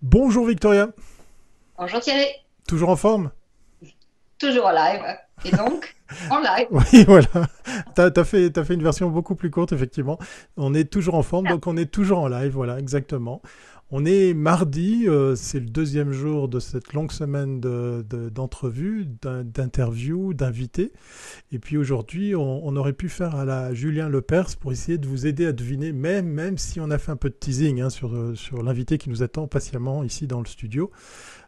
Bonjour Victoria, Bonjour Thierry, toujours en forme? toujours en live. Et donc, en live. Oui, voilà. T'as fait une version beaucoup plus courte, effectivement. On est toujours en forme, donc on est toujours en live, voilà, exactement. On est mardi, c'est le deuxième jour de cette longue semaine d'entrevues, d'interviews, d'invités. Et puis aujourd'hui, on aurait pu faire à la Julien Lepers pour essayer de vous aider à deviner, même si on a fait un peu de teasing sur l'invité qui nous attend patiemment ici dans le studio.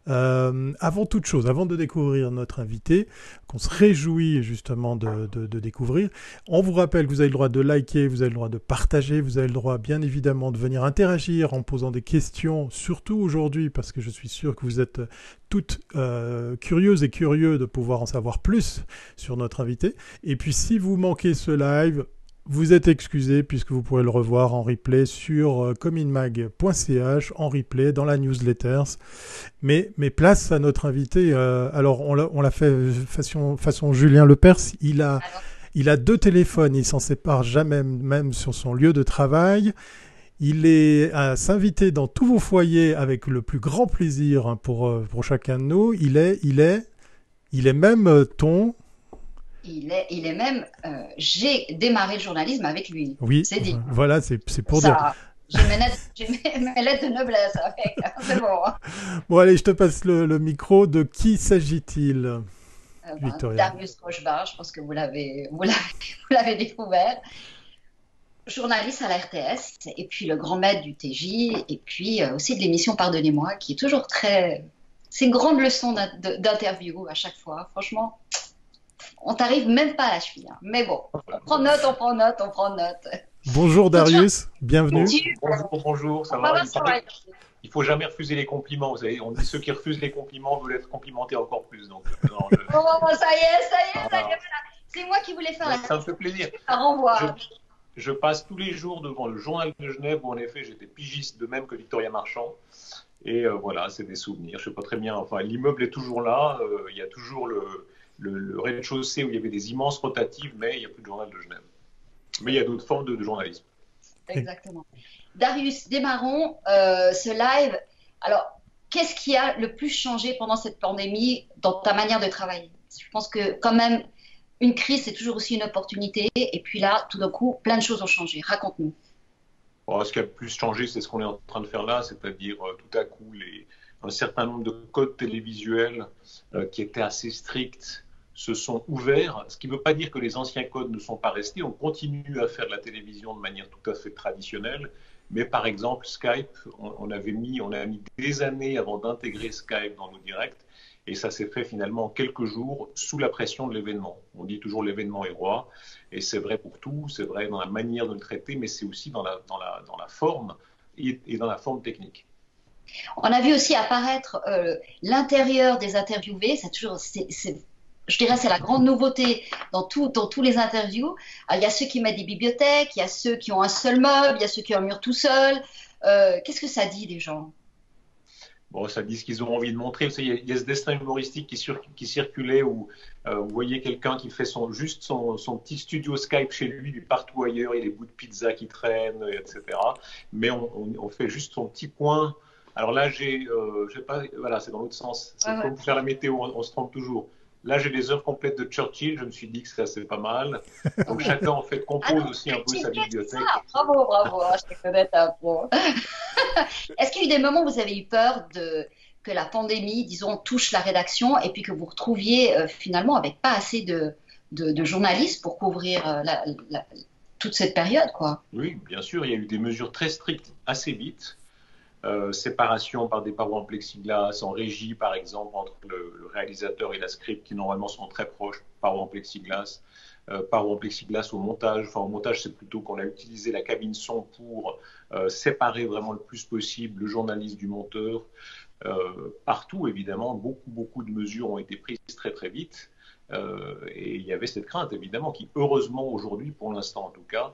Avant toute chose, avant de découvrir notre invité, qu'on se réjouit justement de découvrir, on vous rappelle que vous avez le droit de liker, vous avez le droit de partager, vous avez le droit bien évidemment de venir interagir en posant des questions, surtout aujourd'hui, parce que je suis sûr que vous êtes toutes curieuses et curieux de pouvoir en savoir plus sur notre invité. Et puis si vous manquez ce live, vous êtes excusé puisque vous pourrez le revoir en replay sur cominmag.ch, en replay dans la newsletter. Mais place à notre invité. Alors, on l'a fait façon Julien Lepers. Alors, Il a deux téléphones. Il s'en sépare jamais, même sur son lieu de travail. Il est à s'inviter dans tous vos foyers avec le plus grand plaisir, hein, pour chacun de nous. Il est même ton. il est même, j'ai démarré le journalisme avec lui. Oui, C'est dit. voilà, c'est pour dire. Ça, j'ai mes lettres de noblesse avec. C'est bon, hein. Bon, allez, je te passe le micro. De qui s'agit-il, Victoria? Darius Rochbar, je pense que vous l'avez découvert. Journaliste à la RTS, et puis le grand maître du TJ, et puis aussi de l'émission Pardonnez-moi, qui est toujours très. C'est une grande leçon d'interview à chaque fois. Franchement, on t'arrive même pas à la cheville, hein. Mais bon, on prend note, on prend note, on prend note. Bonjour Donc, Darius, bienvenue. Bonjour, bonjour, ça on va va? voir ça va. Il faut jamais refuser les compliments. Vous savez, on dit ceux qui refusent les compliments veulent être complimentés encore plus. Donc, non, Oh, ça y est, ça y est, ça y est, voilà. voilà. C'est moi qui voulais faire la Ça me fait plaisir. Je, renvoi. je passe tous les jours devant le journal de Genève où en effet j'étais pigiste de même que Victoria Marchand. Et voilà, c'est des souvenirs. Je sais pas très bien. Enfin, l'immeuble est toujours là. Il y a toujours le rez-de-chaussée où il y avait des immenses rotatives, mais il n'y a plus de journal de Genève. Mais il y a d'autres formes de journalisme. Exactement. Darius, démarrons ce live. Alors, qu'est-ce qui a le plus changé pendant cette pandémie dans ta manière de travailler? Je pense que quand même, une crise, c'est toujours aussi une opportunité. Et puis là, tout d'un coup, plein de choses ont changé. Raconte-nous. Bon, ce qui a le plus changé, c'est ce qu'on est en train de faire là, c'est-à-dire tout à coup un certain nombre de codes télévisuels qui étaient assez stricts se sont ouverts, ce qui ne veut pas dire que les anciens codes ne sont pas restés. On continue à faire de la télévision de manière tout à fait traditionnelle, mais par exemple Skype, on a mis des années avant d'intégrer Skype dans nos directs, et ça s'est fait finalement en quelques jours sous la pression de l'événement. On dit toujours l'événement est roi, et c'est vrai pour tout, c'est vrai dans la manière de le traiter, mais c'est aussi dans la forme et dans la forme technique. On a vu aussi apparaître l'intérieur des interviewés. C'est toujours, je dirais, c'est la grande nouveauté dans tous les interviews. Alors, il y a ceux qui mettent des bibliothèques, il y a ceux qui ont un seul meuble, il y a ceux qui ont un mur tout seul. Qu'est-ce que ça dit des gens? Bon, ça dit ce qu'ils ont envie de montrer. Vous savez, il y a ce dessin humoristique qui circulait où vous voyez quelqu'un qui fait son petit studio Skype chez lui, du partout ailleurs, il y a des bouts de pizza qui traînent, etc. Mais on fait juste son petit coin. Alors là, je sais pas, voilà, c'est dans l'autre sens. Ouais, C'est ouais. comme pour faire la météo, on se trompe toujours. Là, j'ai les heures complètes de Churchill. Je me suis dit que ça, c'est pas mal. Donc chacun, en fait, Ah compose non, aussi un peu c'est sa ça. bibliothèque. Bravo, bravo. Ah, je te connais un peu. Est-ce qu'il y a eu des moments où vous avez eu peur que la pandémie, disons, touche la rédaction et puis que vous retrouviez finalement avec pas assez de journalistes pour couvrir toute cette période, quoi? Oui, bien sûr, il y a eu des mesures très strictes assez vite. Séparation par des parois en plexiglas, en régie par exemple entre le réalisateur et la script qui normalement sont très proches, parois en plexiglas, parois en plexiglas au montage. Enfin, au montage, c'est plutôt qu'on a utilisé la cabine son pour séparer vraiment le plus possible le journaliste du monteur. Partout, évidemment, beaucoup de mesures ont été prises très très vite. Et il y avait cette crainte, évidemment, qui heureusement aujourd'hui, pour l'instant en tout cas,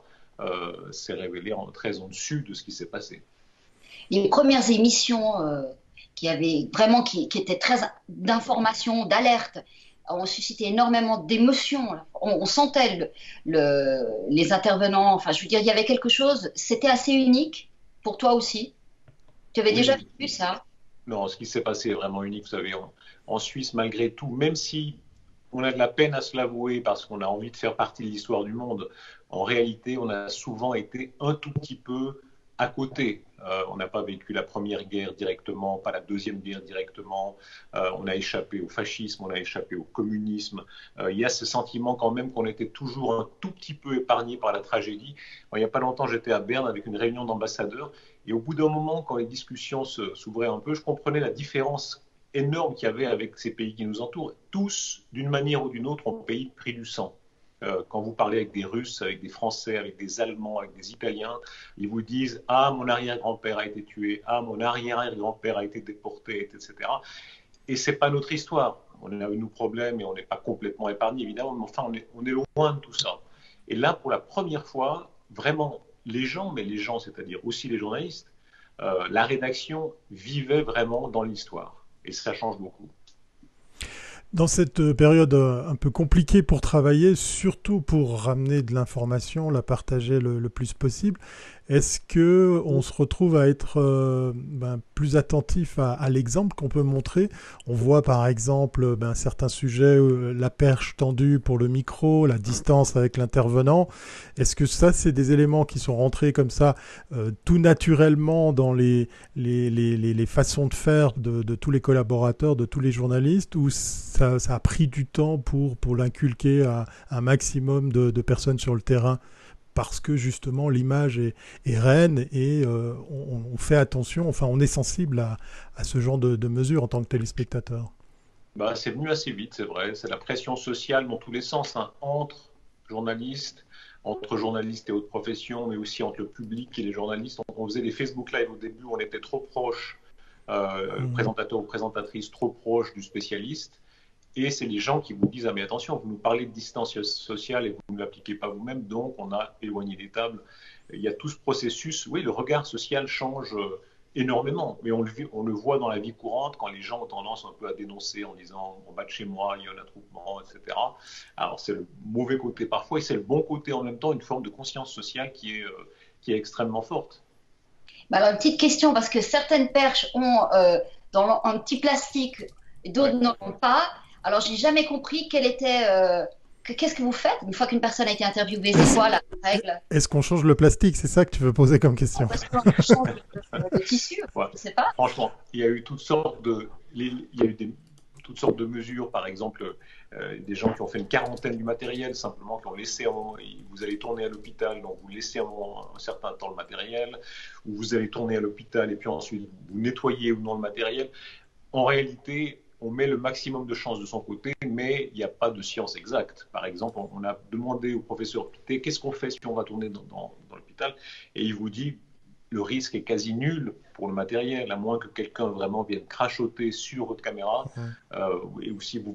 s'est révélée très en dessus de ce qui s'est passé. Les premières émissions qui étaient très d'information, d'alerte, ont suscité énormément d'émotions. On sentait les intervenants. Enfin, je veux dire, il y avait quelque chose. C'était assez unique pour toi aussi. Tu avais déjà Oui, vécu ça? Non, ce qui s'est passé est vraiment unique. Vous savez, en Suisse, malgré tout, même si on a de la peine à se l'avouer parce qu'on a envie de faire partie de l'histoire du monde, en réalité, on a souvent été un tout petit peu à côté. On n'a pas vécu la première guerre directement, pas la deuxième guerre directement. On a échappé au fascisme, on a échappé au communisme. Il y a ce sentiment quand même qu'on était toujours un tout petit peu épargné par la tragédie. Il n'y a pas longtemps, j'étais à Berne avec une réunion d'ambassadeurs. Et au bout d'un moment, quand les discussions s'ouvraient un peu, je comprenais la différence énorme qu'il y avait avec ces pays qui nous entourent. Tous, d'une manière ou d'une autre, ont payé le prix du sang. Quand vous parlez avec des Russes, avec des Français, avec des Allemands, avec des Italiens, ils vous disent « Ah, mon arrière-grand-père a été tué. Ah, mon arrière-arrière-grand-père a été déporté, etc. » Et ce n'est pas notre histoire. On a eu nos problèmes et on n'est pas complètement épargné, évidemment, mais enfin, on est loin de tout ça. Et là, pour la première fois, vraiment, les gens, c'est-à-dire aussi les journalistes, la rédaction vivait vraiment dans l'histoire. Et ça change beaucoup. Dans cette période un peu compliquée pour travailler, surtout pour ramener de l'information, la partager le plus possible, est-ce que on se retrouve à être plus attentif à l'exemple qu'on peut montrer? On voit par exemple certains sujets, la perche tendue pour le micro, la distance avec l'intervenant. Est-ce que ça, c'est des éléments qui sont rentrés comme ça tout naturellement dans les façons de faire de tous les collaborateurs, de tous les journalistes, ou ça a pris du temps pour l'inculquer à un maximum de personnes sur le terrain? Parce que justement l'image est reine et on fait attention, enfin on est sensible à ce genre de mesures en tant que téléspectateur. C'est venu assez vite, c'est vrai. C'est la pression sociale dans tous les sens, hein, entre journalistes et autres professions, mais aussi entre le public et les journalistes. On faisait des Facebook Live au début, on était trop proche, présentateur ou présentatrice trop proche du spécialiste. Et c'est les gens qui vous disent « Ah mais attention, vous nous parlez de distance sociale et vous ne l'appliquez pas vous-même, donc on a éloigné des tables. » Il y a tout ce processus. Oui, le regard social change énormément, mais on le voit dans la vie courante quand les gens ont tendance un peu à dénoncer en disant « En bas de chez moi, il y a un attroupement, etc. » Alors c'est le mauvais côté parfois et c'est le bon côté en même temps, une forme de conscience sociale qui est extrêmement forte. Alors, une petite question, parce que certaines perches ont dans un petit plastique, d'autres n'en ont pas. Alors, je n'ai jamais compris qu'est-ce que vous faites une fois qu'une personne a été interviewée. C'est quoi la règle? Est-ce qu'on change le plastique? C'est ça que tu veux poser comme question? Est-ce qu'on change le tissu? Je ne sais pas. Franchement, il y a eu toutes sortes de mesures. Par exemple, des gens qui ont fait une quarantaine du matériel, simplement qui ont laissé, vous allez tourner à l'hôpital, donc vous laissez un certain temps le matériel, ou vous allez tourner à l'hôpital et puis ensuite vous nettoyez ou non le matériel. En réalité, on met le maximum de chances de son côté, mais il n'y a pas de science exacte. Par exemple, on a demandé au professeur Pité qu'est-ce qu'on fait si on va tourner dans l'hôpital, et il vous dit le risque est quasi nul pour le matériel, à moins que quelqu'un vraiment vienne crachoter sur votre caméra, et si vous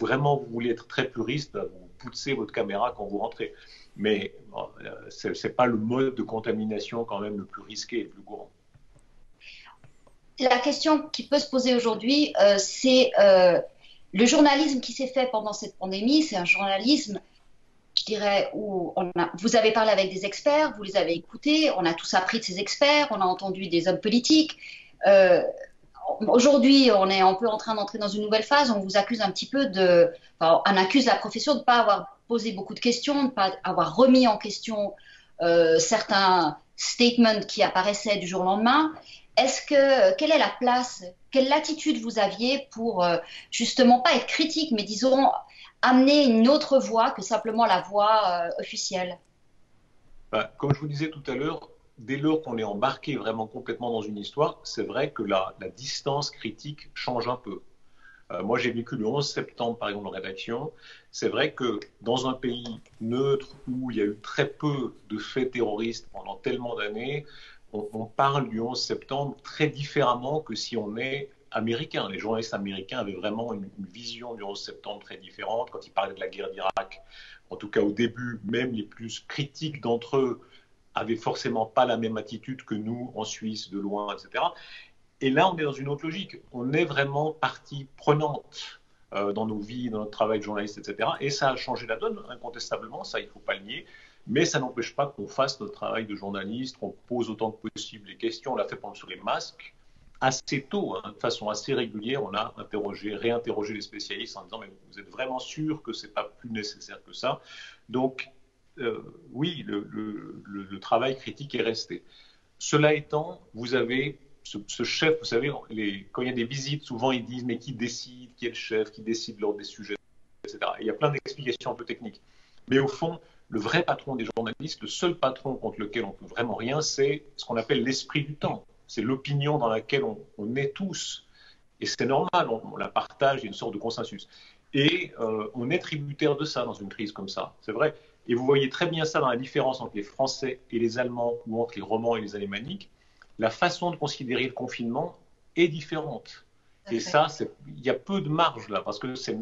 voulez être très puriste, vous poussez votre caméra quand vous rentrez. Mais ce n'est pas le mode de contamination quand même le plus risqué et le plus courant. La question qui peut se poser aujourd'hui, c'est le journalisme qui s'est fait pendant cette pandémie. C'est un journalisme, je dirais, où vous avez parlé avec des experts, vous les avez écoutés, on a tous appris de ces experts, on a entendu des hommes politiques. Aujourd'hui, on est un peu en train d'entrer dans une nouvelle phase. On vous accuse un petit peu on accuse la profession de ne pas avoir posé beaucoup de questions, de ne pas avoir remis en question certains statements qui apparaissaient du jour au lendemain. Quelle est la place, quelle latitude vous aviez pour justement pas être critique, mais disons amener une autre voix que simplement la voix officielle? Comme je vous disais tout à l'heure, dès lors qu'on est embarqué vraiment complètement dans une histoire, c'est vrai que la distance critique change un peu. Moi, j'ai vécu le 11 septembre, par exemple, en rédaction. C'est vrai que dans un pays neutre où il y a eu très peu de faits terroristes pendant tellement d'années, on parle du 11 septembre très différemment que si on est américain. Les journalistes américains avaient vraiment une vision du 11 septembre très différente. Quand ils parlaient de la guerre d'Irak, en tout cas au début, même les plus critiques d'entre eux avaient forcément pas la même attitude que nous en Suisse, de loin, etc. Et là, on est dans une autre logique. On est vraiment partie prenante dans nos vies, dans notre travail de journaliste, etc. Et ça a changé la donne, incontestablement, ça, il ne faut pas le nier. Mais ça n'empêche pas qu'on fasse notre travail de journaliste, qu'on pose autant que possible les questions. On l'a fait pendant sur les masques. assez tôt, hein, de façon assez régulière, on a réinterrogé les spécialistes en disant mais vous êtes vraiment sûr que c'est pas plus nécessaire que ça? Donc oui, le travail critique est resté. Cela étant, vous avez ce chef, vous savez, quand il y a des visites, souvent ils disent mais qui décide, qui est le chef, qui décide lors des sujets, etc. Et il y a plein d'explications un peu techniques. Mais au fond, le vrai patron des journalistes, le seul patron contre lequel on peut vraiment rien, c'est ce qu'on appelle l'esprit du temps. C'est l'opinion dans laquelle on est tous. Et c'est normal, on la partage, il y a une sorte de consensus. Et on est tributaire de ça dans une crise comme ça, c'est vrai. Et vous voyez très bien ça dans la différence entre les Français et les Allemands ou entre les Romands et les Alémaniques. La façon de considérer le confinement est différente. Et ça, il y a peu de marge là, parce que c'est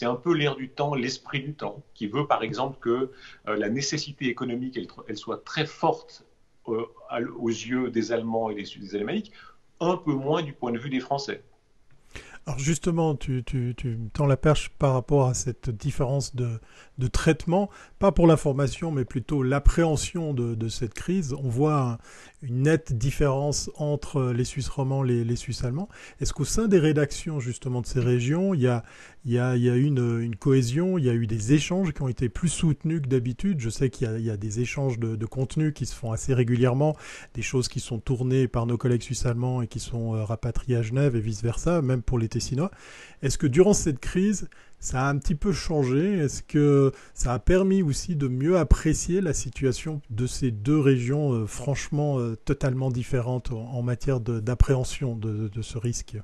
un peu l'air du temps, l'esprit du temps, qui veut par exemple que la nécessité économique, elle soit très forte aux yeux des Allemands et des Alémaniques, un peu moins du point de vue des Français. Alors justement, tu me tends la perche par rapport à cette différence de traitement, pas pour l'information, mais plutôt l'appréhension de cette crise. On voit une nette différence entre les Suisses romands et les Suisses allemands. Est-ce qu'au sein des rédactions justement de ces régions, il y a eu une cohésion, il y a eu des échanges qui ont été plus soutenus que d'habitude? Je sais qu'il y a des échanges de contenu qui se font assez régulièrement, des choses qui sont tournées par nos collègues suisses allemands et qui sont rapatriées à Genève et vice-versa, même pour les Tessinois. Est-ce que durant cette crise, ça a un petit peu changé? Est-ce que ça a permis aussi de mieux apprécier la situation de ces deux régions franchement totalement différentes en matière d'appréhension de ce risque?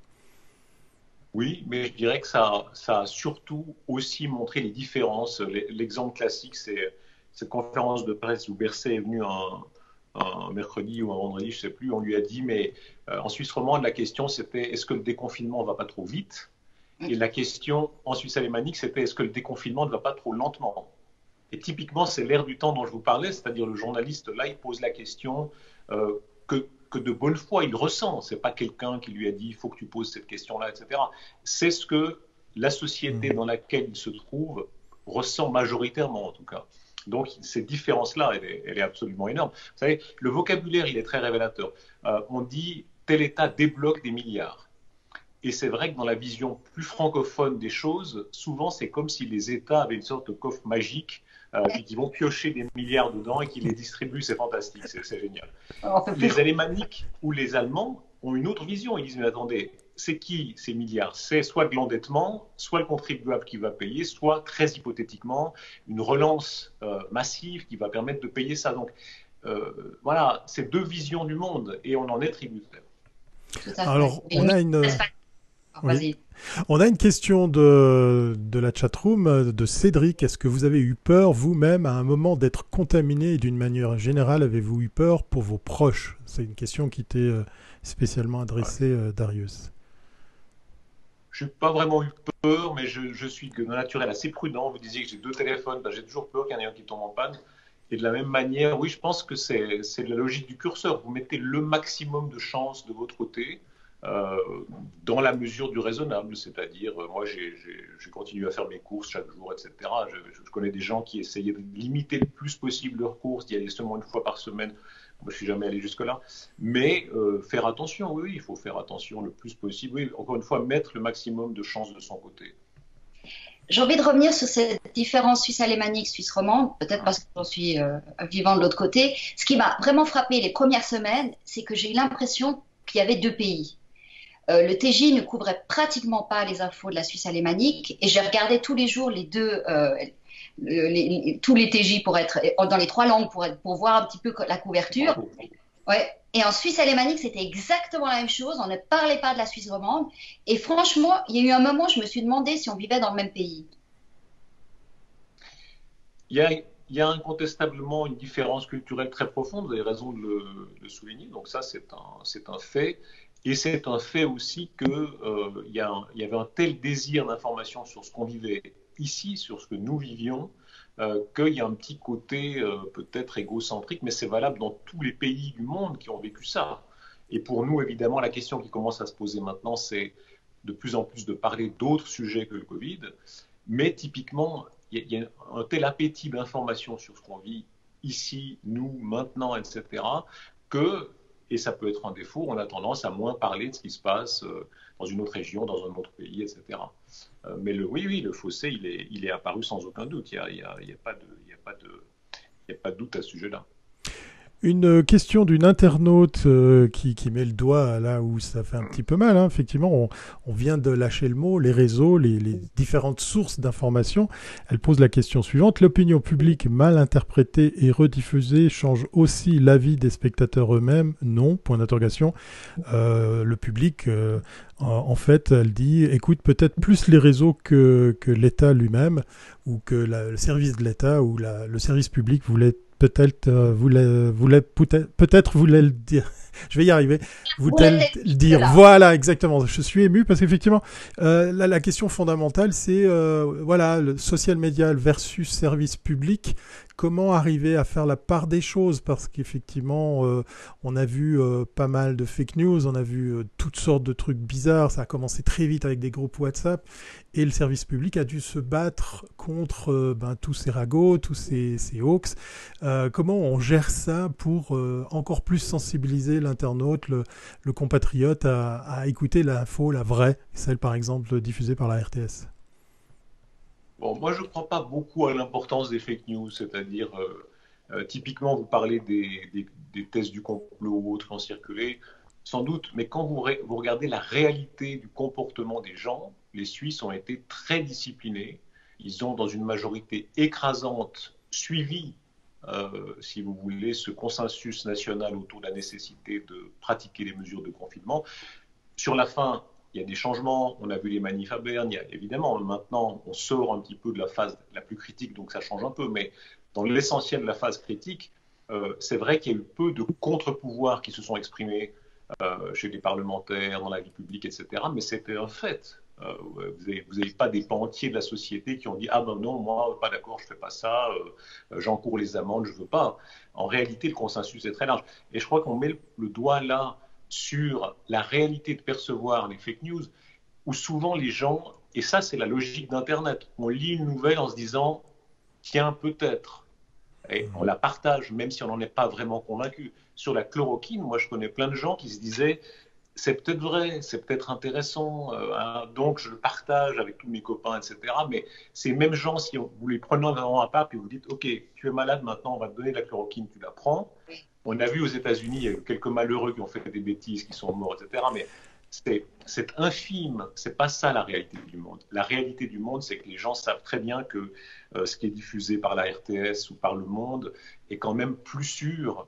Oui, mais je dirais que ça a surtout aussi montré les différences. L'exemple classique, c'est cette conférence de presse où Berset est venu un mercredi ou un vendredi, je ne sais plus, on lui a dit, mais en Suisse romande, la question c'était est-ce que le déconfinement ne va pas trop vite? Et la question en Suisse alémanique, c'était est-ce que le déconfinement ne va pas trop lentement? Et typiquement, c'est l'air du temps dont je vous parlais, c'est-à-dire le journaliste, là, il pose la question que de bonne foi, il ressent. Ce n'est pas quelqu'un qui lui a dit il faut que tu poses cette question-là, etc. C'est ce que la société dans laquelle il se trouve ressent majoritairement, en tout cas. Donc, cette différence-là, elle est absolument énorme. Vous savez, le vocabulaire, il est très révélateur. On dit tel État débloque des milliards. Et c'est vrai que dans la vision plus francophone des choses, souvent, c'est comme si les États avaient une sorte de coffre magique et qui vont piocher des milliards dedans et qui les distribuent. C'est fantastique, c'est génial. Les Alémaniques ou les Allemands ont une autre vision. Ils disent, mais attendez, c'est qui ces milliards? C'est soit de l'endettement, soit le contribuable qui va payer, soit, très hypothétiquement, une relance massive qui va permettre de payer ça. Donc, voilà, c'est deux visions du monde et on en est tributaire. Alors, on a une... Oui. On a une question de la chatroom de Cédric. Est-ce que vous avez eu peur vous-même à un moment d'être contaminé et d'une manière générale, avez-vous eu peur pour vos proches? C'est une question qui t'est spécialement adressée, Darius. Je n'ai pas vraiment eu peur, mais je suis de naturel assez prudent. Vous disiez que j'ai deux téléphones, ben, j'ai toujours peur qu'il y en ait un qui tombe en panne. Et de la même manière, oui, je pense que c'est la logique du curseur. Vous mettez le maximum de chances de votre côté. Dans la mesure du raisonnable, c'est-à-dire moi j'ai continué à faire mes courses chaque jour, etc. Je connais des gens qui essayaient de limiter le plus possible leurs courses, d'y aller seulement une fois par semaine. Moi, je ne suis jamais allé jusque-là. Mais faire attention, oui, il faut faire attention le plus possible. Oui, encore une fois, mettre le maximum de chances de son côté. J'ai envie de revenir sur cette différence suisse-alémanique, suisse-romande, peut-être parce que j'en suis vivant de l'autre côté. Ce qui m'a vraiment frappé les premières semaines, c'est que j'ai eu l'impression qu'il y avait deux pays. Le TJ ne couvrait pratiquement pas les infos de la Suisse alémanique et j'ai regardé tous les jours les deux, tous les TJ pour être dans les trois langues pour voir un petit peu la couverture. Ouais. Et en Suisse alémanique, c'était exactement la même chose. On ne parlait pas de la Suisse romande. Et franchement, il y a eu un moment où je me suis demandé si on vivait dans le même pays. Il y a incontestablement une différence culturelle très profonde. Vous avez raison de le souligner. Donc ça, c'est un fait. Et c'est un fait aussi qu'il y avait un tel désir d'information sur ce qu'on vivait ici, sur ce que nous vivions, qu'il y a un petit côté peut-être égocentrique, mais c'est valable dans tous les pays du monde qui ont vécu ça. Et pour nous, évidemment, la question qui commence à se poser maintenant, c'est de plus en plus de parler d'autres sujets que le Covid. Mais typiquement, il y a un tel appétit d'information sur ce qu'on vit ici, nous, maintenant, etc., que et ça peut être un défaut. On a tendance à moins parler de ce qui se passe dans une autre région, dans un autre pays, etc. Mais oui, le fossé, il est apparu sans aucun doute. Il n'y a pas de doute à ce sujet-là. Une question d'une internaute qui met le doigt là où ça fait un petit peu mal. Hein. Effectivement, on vient de lâcher le mot, les réseaux, les différentes sources d'informations. Elle pose la question suivante. L'opinion publique mal interprétée et rediffusée change aussi l'avis des spectateurs eux-mêmes? Non, point d'interrogation. Le public, en fait, elle dit, écoute peut-être plus les réseaux que l'État lui-même, ou que le service de l'État ou le service public voulait peut-être voulait le dire. Je vais y arriver. Voulait le dire. Voilà, exactement. Je suis ému parce qu'effectivement, la question fondamentale, c'est voilà, le social media versus service public. Comment arriver à faire la part des choses? Parce qu'effectivement, on a vu pas mal de fake news, on a vu toutes sortes de trucs bizarres. Ça a commencé très vite avec des groupes WhatsApp. Et le service public a dû se battre contre tous ces ragots, tous ces hoax. Comment on gère ça pour encore plus sensibiliser l'internaute, le compatriote à écouter l'info, la vraie, celle par exemple diffusée par la RTS? Bon, moi, je ne crois pas beaucoup à l'importance des fake news, c'est-à-dire, typiquement, vous parlez des thèses du complot ou autres qui ont circulé, sans doute, mais quand vous regardez la réalité du comportement des gens, les Suisses ont été très disciplinés. Ils ont, dans une majorité écrasante, suivi, si vous voulez, ce consensus national autour de la nécessité de pratiquer les mesures de confinement. Sur la fin, il y a des changements. On a vu les manifs à Berne. Évidemment, maintenant, on sort un petit peu de la phase la plus critique, donc ça change un peu. Mais dans l'essentiel de la phase critique, c'est vrai qu'il y a eu peu de contre-pouvoirs qui se sont exprimés chez les parlementaires, dans la vie publique, etc. Mais c'était un fait. Vous n'avez pas des pans entiers de la société qui ont dit « Ah ben non, moi, pas d'accord, je ne fais pas ça, j'encours les amendes, je ne veux pas ». En réalité, le consensus est très large. Et je crois qu'on met le doigt là sur la réalité de percevoir les fake news, où souvent les gens, et ça c'est la logique d'Internet, on lit une nouvelle en se disant « Tiens, peut-être ». Et on la partage, même si on n'en est pas vraiment convaincu. Sur la chloroquine, moi je connais plein de gens qui se disaient c'est peut-être vrai, c'est peut-être intéressant, donc je le partage avec tous mes copains, etc. Mais ces mêmes gens, si vous les prenez avant un pape et vous dites ok, tu es malade maintenant, on va te donner de la chloroquine, tu la prends. On a vu aux États-Unis, il y a eu quelques malheureux qui ont fait des bêtises, qui sont morts, etc. Mais c'est infime, c'est pas ça la réalité du monde. La réalité du monde, c'est que les gens savent très bien que ce qui est diffusé par la RTS ou par Le Monde est quand même plus sûr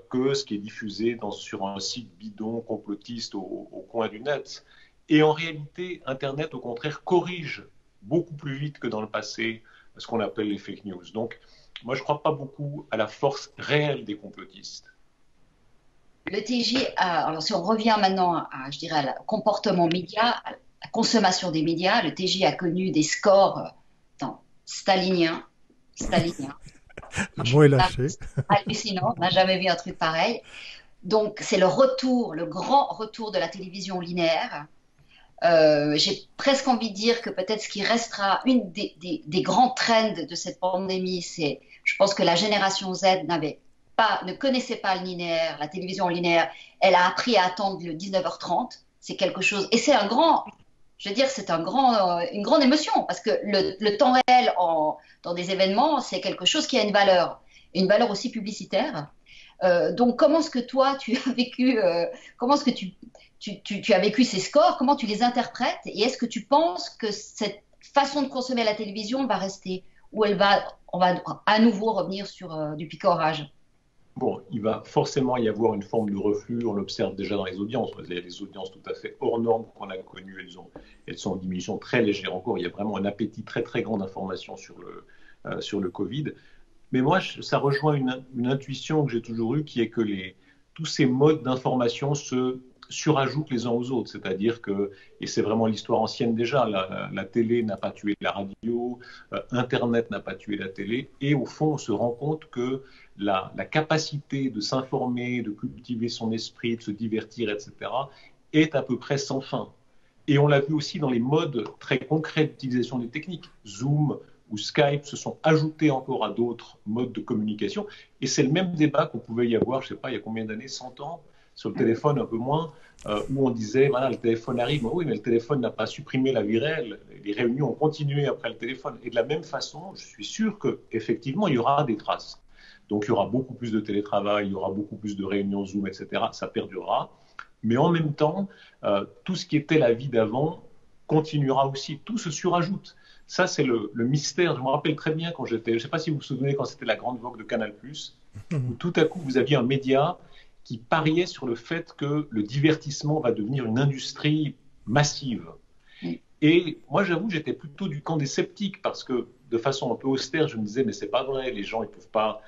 que ce qui est diffusé sur un site bidon complotiste au coin du net. Et en réalité, Internet, au contraire, corrige beaucoup plus vite que dans le passé ce qu'on appelle les fake news. Donc, moi, je ne crois pas beaucoup à la force réelle des complotistes. Le TJ, alors si on revient maintenant je dirais, au comportement média, à la consommation des médias, le TJ a connu des scores staliniens. Le mot est lâché. Hallucinant, on n'a jamais vu un truc pareil. Donc c'est le grand retour de la télévision linéaire. J'ai presque envie de dire que peut-être ce qui restera une des grands trends de cette pandémie, c'est, je pense que la génération Z ne connaissait pas le linéaire, la télévision linéaire. Elle a appris à attendre le 19h30. C'est quelque chose, et c'est un grand, je veux dire, c'est une grande émotion parce que le temps réel dans des événements, c'est quelque chose qui a une valeur aussi publicitaire. Donc, comment est-ce que toi, tu as vécu, comment est-ce que tu as vécu ces scores, comment tu les interprètes, et est-ce que tu penses que cette façon de consommer la télévision va rester, ou on va à nouveau revenir sur du picorage? Bon, il va forcément y avoir une forme de reflux, on l'observe déjà dans les audiences. Il y a des audiences tout à fait hors normes qu'on a connues, elles sont en diminution très légère encore. Il y a vraiment un appétit très très grand d'informations sur le Covid. Mais moi, ça rejoint une intuition que j'ai toujours eue, qui est que tous ces modes d'information se surajoutent les uns aux autres. C'est-à-dire que, et c'est vraiment l'histoire ancienne déjà, la télé n'a pas tué la radio, Internet n'a pas tué la télé, et au fond, on se rend compte que la capacité de s'informer, de cultiver son esprit, de se divertir, etc., est à peu près sans fin. Et on l'a vu aussi dans les modes très concrets d'utilisation des techniques. Zoom ou Skype se sont ajoutés encore à d'autres modes de communication. Et c'est le même débat qu'on pouvait y avoir, je ne sais pas, il y a combien d'années, 100 ans, sur le téléphone un peu moins, où on disait, voilà, le téléphone arrive, mais oui, mais le téléphone n'a pas supprimé la vie réelle, les réunions ont continué après le téléphone. Et de la même façon, je suis sûr qu'effectivement, il y aura des traces. Donc, il y aura beaucoup plus de télétravail, il y aura beaucoup plus de réunions Zoom, etc. Ça perdurera. Mais en même temps, tout ce qui était la vie d'avant continuera aussi. Tout se surajoute. Ça, c'est le mystère. Je me rappelle très bien quand j'étais, je ne sais pas si vous vous souvenez, quand c'était la grande vogue de Canal+, où tout à coup, vous aviez un média qui pariait sur le fait que le divertissement va devenir une industrie massive. Et moi, j'avoue, j'étais plutôt du camp des sceptiques, parce que de façon un peu austère, je me disais, mais c'est pas vrai, les gens, ils peuvent pas.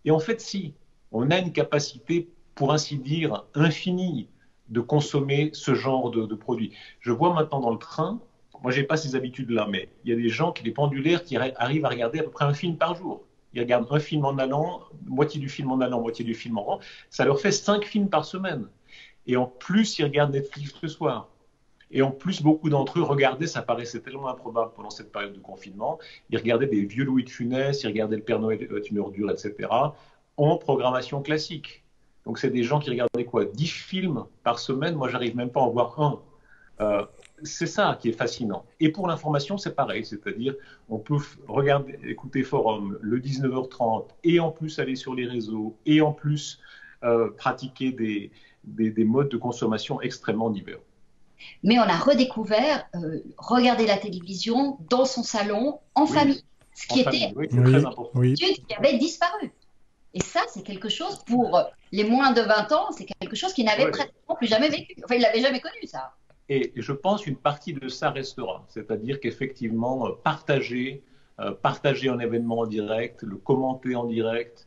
Et en fait, si, on a une capacité, pour ainsi dire, infinie de consommer ce genre de produits. Je vois maintenant dans le train, moi, j'ai pas ces habitudes-là, mais il y a des gens, des pendulaires, qui arrivent à regarder à peu près un film par jour. Ils regardent un film en allant, moitié du film en allant, moitié du film en rentrant. Ça leur fait 5 films par semaine. Et en plus, ils regardent Netflix le soir. Et en plus, beaucoup d'entre eux regardaient, ça paraissait tellement improbable pendant cette période de confinement, ils regardaient des vieux Louis de Funès, ils regardaient Le Père Noël est une ordure, etc., en programmation classique. Donc, c'est des gens qui regardaient quoi, 10 films par semaine. Moi, j'arrive même pas à en voir un. C'est ça qui est fascinant. Et pour l'information, c'est pareil, c'est-à-dire on peut regarder, écouter Forum le 19h30 et en plus aller sur les réseaux et en plus pratiquer des modes de consommation extrêmement divers. Mais on a redécouvert regarder la télévision dans son salon, en famille, ce qui était très important. Oui. Qui avait disparu. Et ça, c'est quelque chose pour les moins de 20 ans, c'est quelque chose qu'ils n'avaient pratiquement plus jamais vécu. Enfin, ils ne l'avaient jamais connu, ça. Et je pense qu'une partie de ça restera. C'est-à-dire qu'effectivement, partager un événement en direct, le commenter en direct,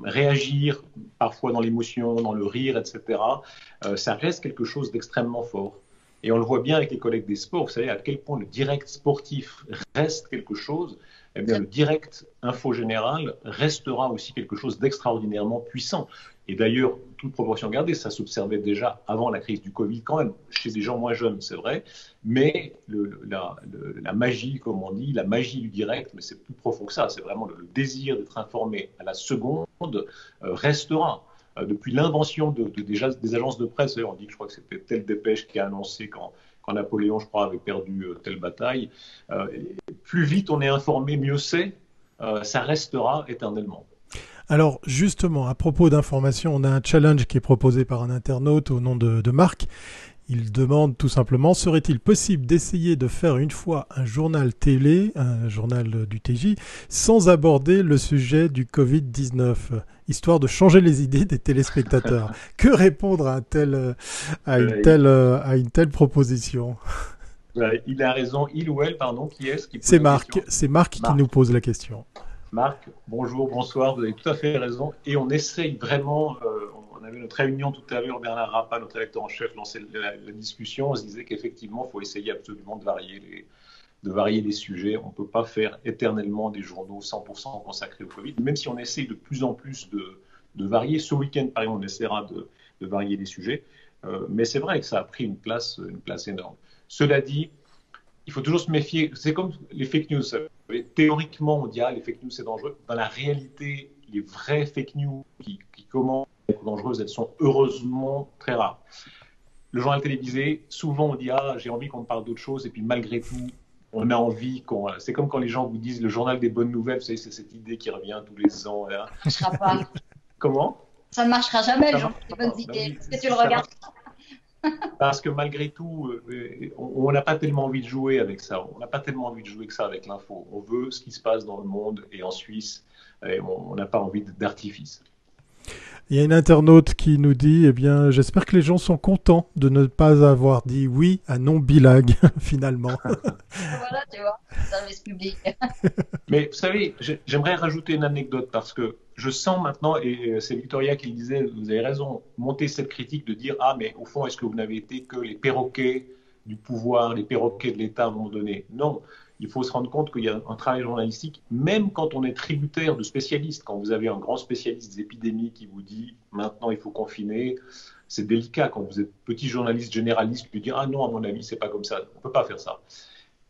réagir parfois dans l'émotion, dans le rire, etc., ça reste quelque chose d'extrêmement fort. Et on le voit bien avec les collègues des sports. Vous savez à quel point le direct sportif reste quelque chose. Eh bien, le direct info général restera aussi quelque chose d'extraordinairement puissant. Et d'ailleurs, toute proportion gardée, ça s'observait déjà avant la crise du Covid quand même, chez des gens moins jeunes, c'est vrai, mais la magie, comme on dit, la magie du direct, mais c'est plus profond que ça, c'est vraiment le désir d'être informé à la seconde restera. Depuis l'invention des agences de presse, on dit que je crois que c'était Telle Dépêche qui a annoncé quand Napoléon, je crois, avait perdu telle bataille, plus vite on est informé, mieux c'est, ça restera éternellement. Alors justement, à propos d'information, on a un challenge qui est proposé par un internaute au nom de Marc. Il demande tout simplement, serait-il possible d'essayer de faire une fois un journal télé, un journal du TJ, sans aborder le sujet du Covid-19, histoire de changer les idées des téléspectateurs? Que répondre à une telle proposition? Il a raison, il ou elle, pardon, qui est-ce qui pose C'est la Marc, question? c'est Marc qui nous pose la question. Marc, bonjour, bonsoir, vous avez tout à fait raison. Et on essaye vraiment, on avait notre réunion tout à l'heure, Bernard Rappa, notre rédacteur en chef, lançait la discussion. On se disait qu'effectivement, il faut essayer absolument de varier les sujets. On ne peut pas faire éternellement des journaux 100% consacrés au Covid, même si on essaye de plus en plus de varier. Ce week-end, par exemple, on essaiera de varier les sujets. Mais c'est vrai que ça a pris une place énorme. Cela dit, il faut toujours se méfier. C'est comme les fake news. Théoriquement, on dit les fake news c'est dangereux. Dans la réalité, les vraies fake news qui commencent à être dangereuses, elles sont heureusement très rares. Le journal télévisé, souvent on dit j'ai envie qu'on me parle d'autre chose, et puis malgré tout, on a envie qu'on. C'est comme quand les gens vous disent le journal des bonnes nouvelles. Vous savez, c'est cette idée qui revient tous les ans. Là. Ça ne marchera pas. Comment? Ça ne marchera jamais, le journal des bonnes idées. Est-ce que tu le regardes? Parce que malgré tout, on n'a pas tellement envie de jouer avec ça. On n'a pas tellement envie de jouer que ça avec l'info. On veut ce qui se passe dans le monde et en Suisse. Et on n'a pas envie d'artifice. Il y a une internaute qui nous dit, j'espère que les gens sont contents de ne pas avoir dit oui à non-bilag, finalement. Voilà, tu vois, service public. Mais vous savez, j'aimerais rajouter une anecdote parce que je sens maintenant, et c'est Victoria qui le disait, vous avez raison, monter cette critique de dire mais au fond, est-ce que vous n'avez été que les perroquets du pouvoir, les perroquets de l'État à un moment donné? Non. Il faut se rendre compte qu'il y a un travail journalistique, même quand on est tributaire de spécialistes. Quand vous avez un grand spécialiste des épidémies qui vous dit maintenant il faut confiner, c'est délicat. Quand vous êtes petit journaliste généraliste, lui dire non, à mon avis, c'est pas comme ça. On peut pas faire ça.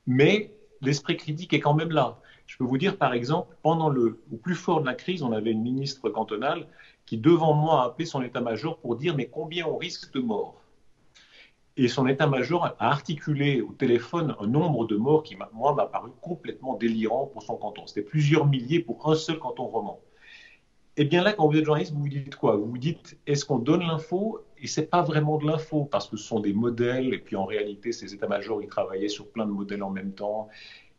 Mais l'esprit critique est quand même là. Je peux vous dire, par exemple, au plus fort de la crise, on avait une ministre cantonale qui devant moi a appelé son état-major pour dire mais combien on risque de morts. Et son état-major a articulé au téléphone un nombre de morts qui, moi, m'a paru complètement délirant pour son canton. C'était plusieurs milliers pour un seul canton roman. Et bien là, quand vous êtes journaliste, vous vous dites quoi? Vous vous dites, est-ce qu'on donne l'info? Et c'est pas vraiment de l'info, parce que ce sont des modèles, et puis en réalité, ces états-majors, ils travaillaient sur plein de modèles en même temps.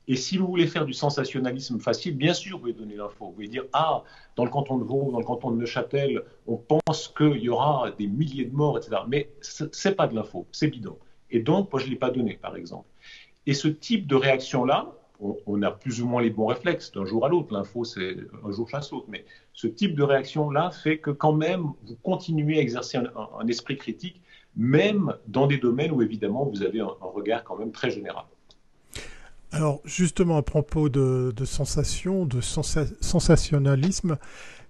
Et si vous voulez faire du sensationnalisme facile, bien sûr, vous pouvez donner l'info. Vous pouvez dire, ah, dans le canton de Vaud, dans le canton de Neuchâtel, on pense qu'il y aura des milliers de morts, etc. Mais c'est pas de l'info, c'est bidon. Et donc, moi, je ne l'ai pas donné, par exemple. Et ce type de réaction-là, on a plus ou moins les bons réflexes d'un jour à l'autre. L'info, c'est un jour chasse l'autre. Mais ce type de réaction-là fait que quand même, vous continuez à exercer un esprit critique, même dans des domaines où, évidemment, vous avez un regard quand même très général. Alors, justement, à propos de sensation, de sensationnalisme,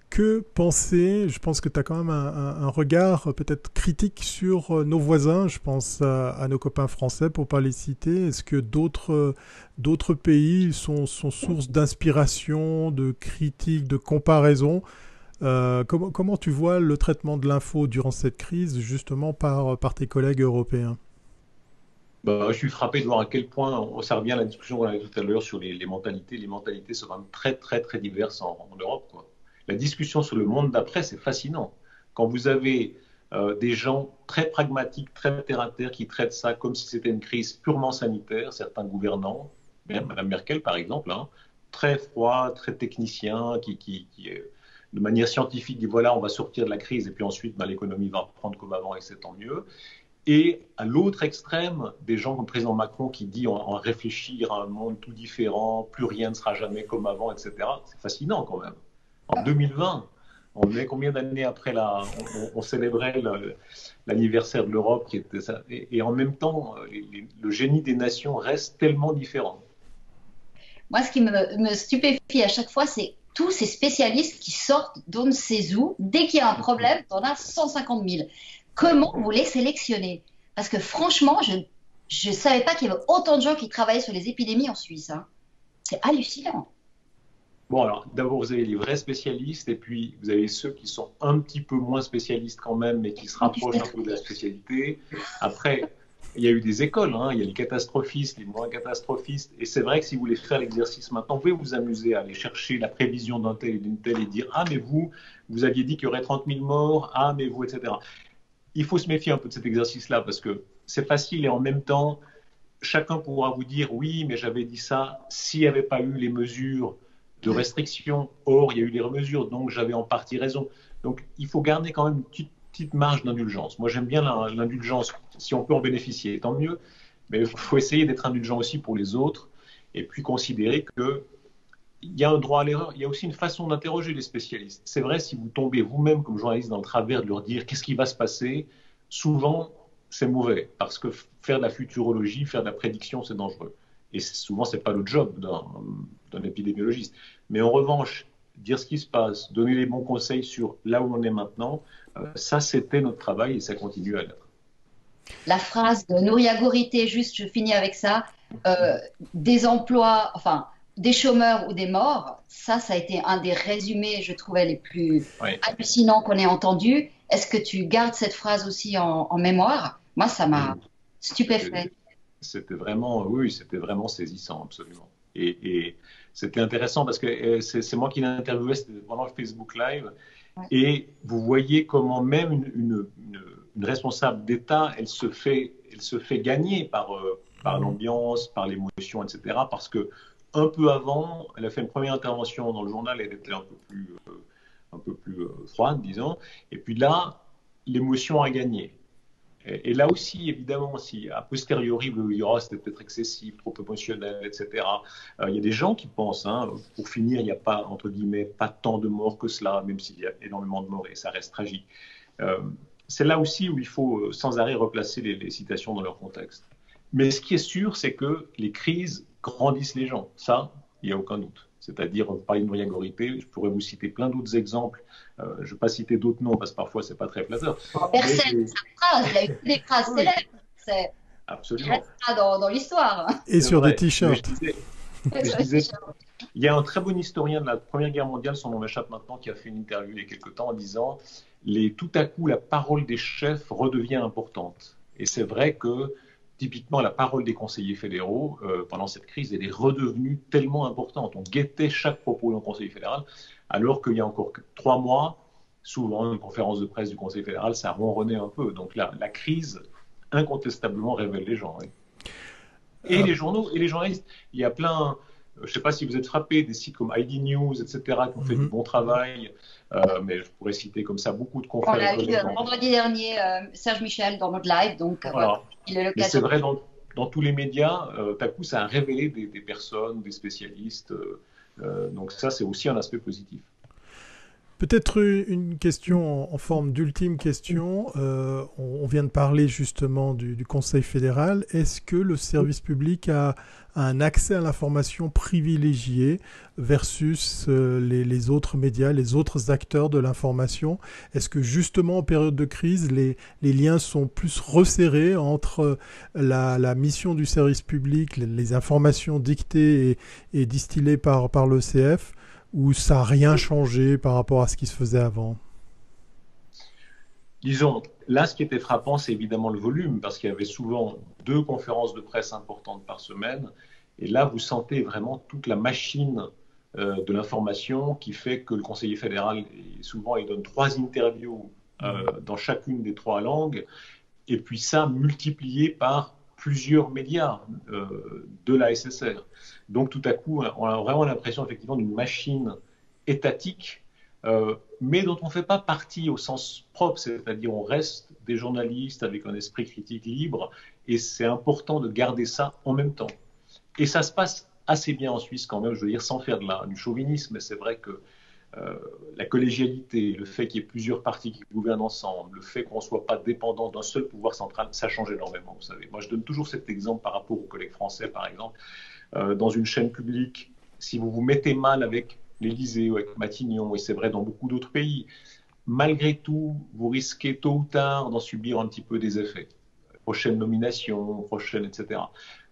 que penser? Je pense que tu as quand même un regard peut-être critique sur nos voisins. Je pense à nos copains français, pour ne pas les citer. Est-ce que d'autres pays sont source d'inspiration, de critique, de comparaison? Comment tu vois le traitement de l'info durant cette crise, justement, par tes collègues européens? Bah, je suis frappé de voir à quel point, ça revient à la discussion qu'on avait tout à l'heure sur les mentalités. Les mentalités sont quand même très, très, très diverses en Europe, quoi. La discussion sur le monde d'après, c'est fascinant. Quand vous avez des gens très pragmatiques, très terre-à-terre, qui traitent ça comme si c'était une crise purement sanitaire, certains gouvernants, même Mme Merkel par exemple, hein, très froid, très technicien, qui de manière scientifique dit voilà, on va sortir de la crise et puis ensuite l'économie va reprendre comme avant et c'est tant mieux. Et à l'autre extrême, des gens comme le président Macron qui dit on va réfléchir à un monde tout différent, plus rien ne sera jamais comme avant, etc. C'est fascinant quand même. En 2020, on est combien d'années après on célébrait l'anniversaire de l'Europe qui était ça, et en même temps, le génie des nations reste tellement différent. Moi, ce qui me stupéfie à chaque fois, c'est tous ces spécialistes qui sortent d'on ne sait où. Dès qu'il y a un problème, on a 150 000. Comment vous les sélectionnez? Parce que franchement, je ne savais pas qu'il y avait autant de gens qui travaillaient sur les épidémies en Suisse, hein. C'est hallucinant. Bon, alors, d'abord, vous avez les vrais spécialistes, et puis vous avez ceux qui sont un petit peu moins spécialistes quand même, mais qui se rapprochent un peu de la spécialité. Après, il y a eu des écoles, hein. Il y a les catastrophistes, les moins catastrophistes, et c'est vrai que si vous voulez faire l'exercice maintenant, vous pouvez vous amuser à aller chercher la prévision d'un tel et d'une telle et dire « Ah, mais vous aviez dit qu'il y aurait 30 000 morts, ah, mais vous, etc. » Il faut se méfier un peu de cet exercice-là, parce que c'est facile, et en même temps, chacun pourra vous dire « Oui, mais j'avais dit ça, s'il n'y avait pas eu les mesures de restrictions. Or, il y a eu des mesures, donc j'avais en partie raison. » Donc, il faut garder quand même une petite marge d'indulgence. Moi, j'aime bien l'indulgence. Si on peut en bénéficier, tant mieux. Mais il faut essayer d'être indulgent aussi pour les autres et puis considérer qu'il y a un droit à l'erreur. Il y a aussi une façon d'interroger les spécialistes. C'est vrai, si vous tombez vous-même comme journaliste dans le travers de leur dire qu'est-ce qui va se passer, souvent, c'est mauvais. Parce que faire de la futurologie, faire de la prédiction, c'est dangereux. Et souvent, ce n'est pas le job d'un épidémiologiste. Mais en revanche, dire ce qui se passe, donner les bons conseils sur là où on est maintenant, ça, c'était notre travail et ça continue à l'être. La phrase de Nouria Gorité, juste, je finis avec ça, des emplois, enfin, des chômeurs ou des morts, ça a été un des résumés, je trouvais, les plus hallucinants qu'on ait entendus. Est-ce que tu gardes cette phrase aussi en mémoire? Moi, ça m'a stupéfait. C'était vraiment, oui, c'était vraiment saisissant, absolument. Et c'était intéressant parce que c'est moi qui l'ai interviewé, c'était pendant le Facebook Live. Ouais. Et vous voyez comment même une responsable d'État, elle se fait gagner par l'ambiance, par l'émotion, etc. Parce que un peu avant, elle a fait une première intervention dans le journal, elle était un peu plus froide, disons. Et puis là, l'émotion a gagné. Et là aussi, évidemment, si a posteriori, c'était peut-être excessif, trop émotionnel, etc. Il y a des gens qui pensent, hein, pour finir, il n'y a pas, entre guillemets, pas tant de morts que cela, même s'il y a énormément de morts et ça reste tragique. C'est là aussi où il faut sans arrêt replacer les citations dans leur contexte. Mais ce qui est sûr, c'est que les crises grandissent les gens. Ça, il n'y a aucun doute. C'est-à-dire, vous parlez de Nouria Gorité, je pourrais vous citer plein d'autres exemples. Je ne vais pas citer d'autres noms parce que parfois, ce n'est pas très flatteur. Personne, sa phrase, il a eu des phrases célèbres. Absolument. Il restera dans l'histoire. Et sur des t-shirts. Et je disais, il y a un très bon historien de la Première Guerre mondiale, son nom m'échappe maintenant, qui a fait une interview il y a quelque temps en disant tout à coup, la parole des chefs redevient importante. Et c'est vrai que, typiquement, la parole des conseillers fédéraux, pendant cette crise, elle est redevenue tellement importante. On guettait chaque propos d'un conseiller fédéral, alors qu'il y a encore 3 mois, souvent, une conférence de presse du Conseil fédéral, ça ronronnait un peu. Donc la crise, incontestablement, révèle les gens. Oui. Et les journaux et les journalistes. Il y a plein, je ne sais pas si vous êtes frappé, des sites comme ID News, etc., qui ont fait du bon travail, mais je pourrais citer comme ça beaucoup de confrères. On l'a vu vendredi dernier, Serge Michel dans notre live, donc voilà. Il est l'occasion. Mais c'est vrai, dans tous les médias, tout à coup, ça a révélé des personnes, des spécialistes, donc ça, c'est aussi un aspect positif. Peut-être une question en forme d'ultime question. On vient de parler justement du Conseil fédéral. Est-ce que le service public a un accès à l'information privilégié versus les autres médias, les autres acteurs de l'information? Est-ce que justement en période de crise, les liens sont plus resserrés entre la mission du service public, les informations dictées et distillées par l'ECF, ou ça n'a rien changé par rapport à ce qui se faisait avant? Disons, là, ce qui était frappant, c'est évidemment le volume, parce qu'il y avait souvent 2 conférences de presse importantes par semaine. Et là, vous sentez vraiment toute la machine de l'information qui fait que le conseiller fédéral, souvent, il donne 3 interviews dans chacune des 3 langues. Et puis ça, multiplié par plusieurs médias de la SSR. Donc tout à coup, on a vraiment l'impression effectivement d'une machine étatique, mais dont on ne fait pas partie au sens propre, c'est-à-dire on reste des journalistes avec un esprit critique libre, et c'est important de garder ça en même temps. Et ça se passe assez bien en Suisse quand même, je veux dire, sans faire du chauvinisme, mais c'est vrai que la collégialité, le fait qu'il y ait plusieurs partis qui gouvernent ensemble, le fait qu'on ne soit pas dépendant d'un seul pouvoir central, ça change énormément, vous savez. Moi, je donne toujours cet exemple par rapport aux collègues français, par exemple. Dans une chaîne publique, si vous vous mettez mal avec l'Élysée ou avec Matignon, et c'est vrai dans beaucoup d'autres pays, malgré tout, vous risquez tôt ou tard d'en subir un petit peu des effets. Prochaine nomination, prochaine, etc.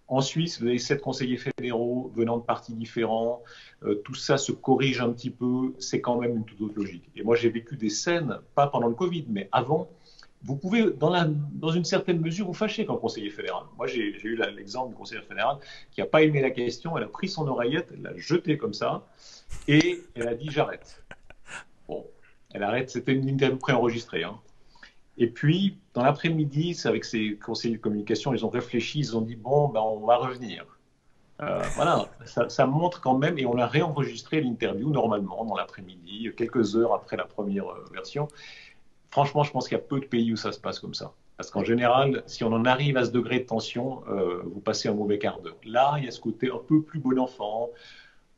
En Suisse, vous avez 7 conseillers fédéraux venant de partis différents. Tout ça se corrige un petit peu. C'est quand même une toute autre logique. Et moi, j'ai vécu des scènes, pas pendant le Covid, mais avant. Vous pouvez, dans une certaine mesure, vous fâcher comme conseiller fédéral. Moi, j'ai eu l'exemple du conseiller fédéral qui n'a pas aimé la question. Elle a pris son oreillette, elle l'a jetée comme ça, et elle a dit « j'arrête ». Bon, elle arrête. C'était une interview préenregistrée, hein. Et puis, dans l'après-midi, c'est avec ces conseillers de communication, ils ont réfléchi, ils ont dit, bon, ben, on va revenir. Voilà, ça montre quand même, et on a réenregistré l'interview normalement dans l'après-midi, quelques heures après la première version. Franchement, je pense qu'il y a peu de pays où ça se passe comme ça. Parce qu'en général, si on en arrive à ce degré de tension, vous passez un mauvais quart d'heure. Là, il y a ce côté un peu plus bon enfant,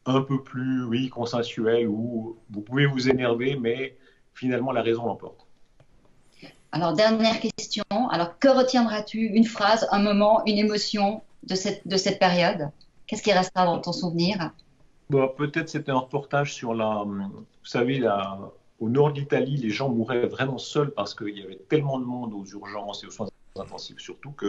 un peu plus, oui, consensuel, où vous pouvez vous énerver, mais finalement, la raison l'emporte. Alors, dernière question. Alors, que retiendras-tu? Une phrase, un moment, une émotion de cette période? Qu'est-ce qui restera dans ton souvenir? Bon, peut-être c'était un reportage sur vous savez, au nord d'Italie, les gens mouraient vraiment seuls parce qu'il y avait tellement de monde aux urgences et aux soins intensifs, surtout qu'on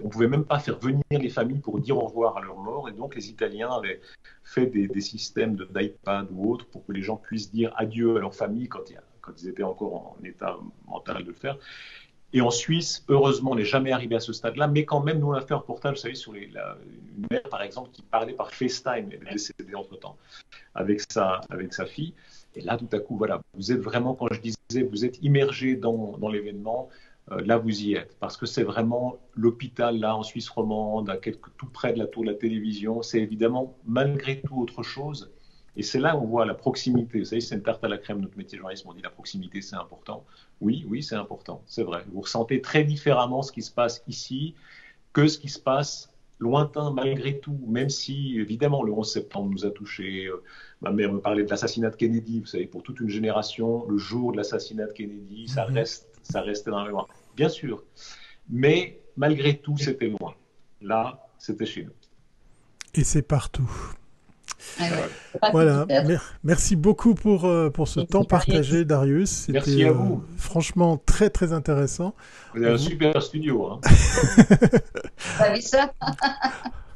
ne pouvait même pas faire venir les familles pour dire au revoir à leurs morts. Et donc, les Italiens avaient fait des systèmes d'iPad ou autres pour que les gens puissent dire adieu à leur famille quand ils étaient encore en état mental de le faire. Et en Suisse, heureusement, on n'est jamais arrivé à ce stade-là, mais quand même, nous, on a fait un reportage, vous savez, sur une mère, par exemple, qui parlait par FaceTime, elle est décédée entre-temps, avec sa fille. Et là, tout à coup, voilà, vous êtes vraiment, quand je disais, vous êtes immergé dans l'événement, là, vous y êtes. Parce que c'est vraiment l'hôpital, là, en Suisse romande, tout près de la tour de la télévision. C'est évidemment, malgré tout, autre chose. Et c'est là où on voit la proximité. Vous savez, c'est une tarte à la crème, notre métier de journalisme. On dit la proximité, c'est important. Oui, c'est important, c'est vrai. Vous ressentez très différemment ce qui se passe ici que ce qui se passe lointain malgré tout, même si, évidemment, le 11 septembre nous a touchés. Ma mère me parlait de l'assassinat de Kennedy. Vous savez, pour toute une génération, le jour de l'assassinat de Kennedy, ça restait dans la mémoire. Bien sûr. Mais malgré tout, c'était loin. Là, c'était chez nous. Et c'est partout. Ah ouais. Voilà, merci beaucoup pour ce temps partagé, Darius. Merci à vous. Franchement très très intéressant. Vous avez un super studio. Hein. T'as vu ça?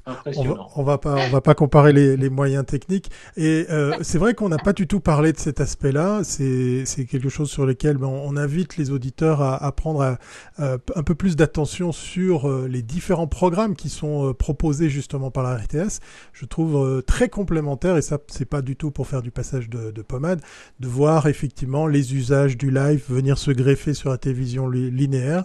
Impressionnant. On va pas comparer les moyens techniques. Et c'est vrai qu'on n'a pas du tout parlé de cet aspect-là. C'est quelque chose sur lequel on invite les auditeurs à prendre un peu plus d'attention sur les différents programmes qui sont proposés justement par la RTS. Je trouve très complémentaire, et ça c'est pas du tout pour faire du passage de pommade, de voir effectivement les usages du live venir se greffer sur la télévision linéaire.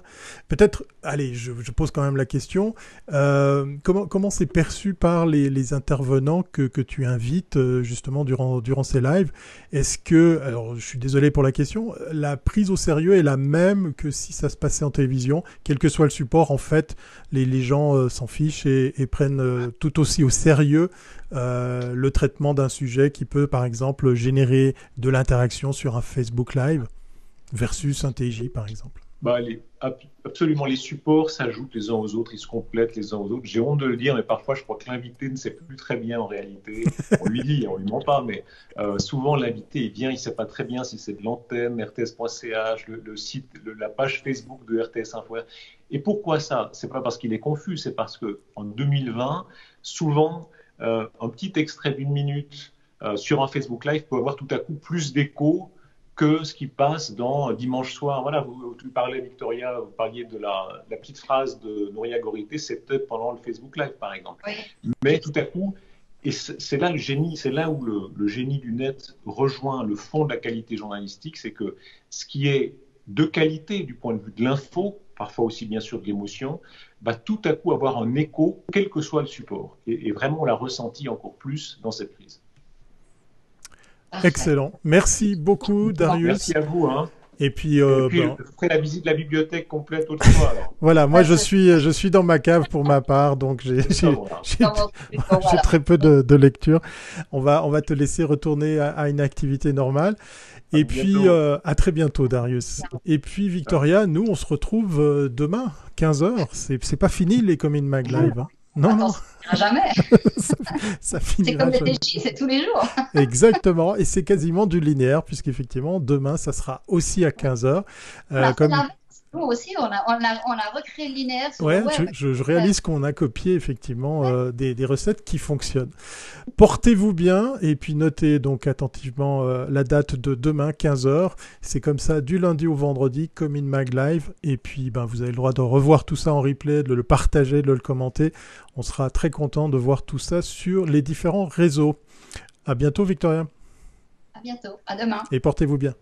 Peut-être, allez, je pose quand même la question. Comment c'est perçu par les intervenants que tu invites justement durant ces lives? Est-ce que, alors je suis désolé pour la question, la prise au sérieux est la même que si ça se passait en télévision, quel que soit le support? En fait, les gens s'en fichent et prennent tout aussi au sérieux le traitement d'un sujet qui peut par exemple générer de l'interaction sur un Facebook Live versus un TJ par exemple. Absolument, les supports s'ajoutent les uns aux autres, ils se complètent les uns aux autres. J'ai honte de le dire, mais parfois je crois que l'invité ne sait plus très bien en réalité. On lui dit, on lui ment pas, mais souvent l'invité il vient, il sait pas très bien si c'est de l'antenne, rts.ch, le site, la page Facebook de RTS Info. Et pourquoi ça? C'est pas parce qu'il est confus, c'est parce que en 2020, souvent un petit extrait d'1 minute sur un Facebook Live peut avoir tout à coup plus d'écho que ce qui passe dans Dimanche soir. Voilà, tu parlais, Victoria, vous parliez de la petite phrase de Nouria Gorité, c'était pendant le Facebook Live, par exemple. Oui. Mais tout à coup, et c'est là le génie, c'est là où le génie du net rejoint le fond de la qualité journalistique, c'est que ce qui est de qualité du point de vue de l'info, parfois aussi bien sûr de l'émotion, va tout à coup avoir un écho, quel que soit le support. Et vraiment, on l'a ressenti encore plus dans cette crise. Excellent. Merci beaucoup, Darius. Merci à vous. Et puis, je ferai la visite de la bibliothèque complète autre fois. Alors. Voilà, moi je suis dans ma cave pour ma part, donc j'ai très peu de lecture. On va te laisser retourner à une activité normale. Et puis, à très bientôt, Darius. Et puis, Victoria, nous, on se retrouve demain, 15h. C'est pas fini, les Comin Mag Live. Hein. Non. Ça finira jamais. ça finira c'est comme jamais. les TJ, c'est tous les jours. Exactement. Et c'est quasiment du linéaire, puisqu'effectivement, demain, ça sera aussi à 15h. Nous aussi, on a recréé le linéaire sur le web. Je réalise qu'on a copié effectivement des recettes qui fonctionnent. Portez-vous bien et puis notez donc attentivement la date de demain, 15h. C'est comme ça du lundi au vendredi, Comin Mag Live. Et puis vous avez le droit de revoir tout ça en replay, de le partager, de le commenter. On sera très content de voir tout ça sur les différents réseaux. À bientôt, Victoria. À bientôt. À demain. Et portez-vous bien.